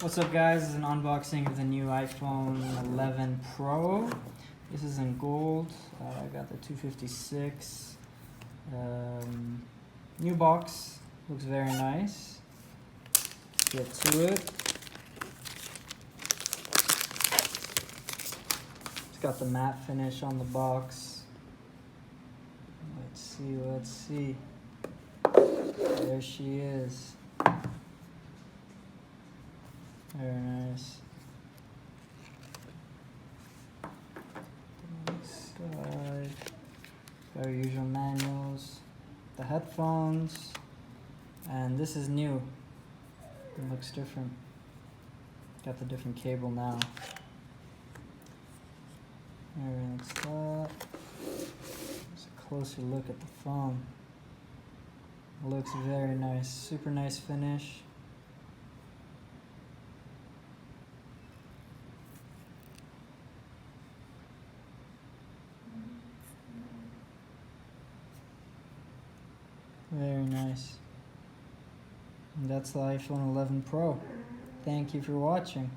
What's up guys, this is an unboxing of the new iPhone 11 Pro. This is in gold. I got the 256. New box, looks very nice. Let's get to it. It's got the matte finish on the box. Let's see. There she is. Very nice. Next side, got our usual manuals, the headphones, and this is new. It looks different. Got the different cable now. Everything's got. Just a closer look at the phone. It looks very nice, super nice finish. Very nice. And that's the iPhone 11 Pro. Thank you for watching.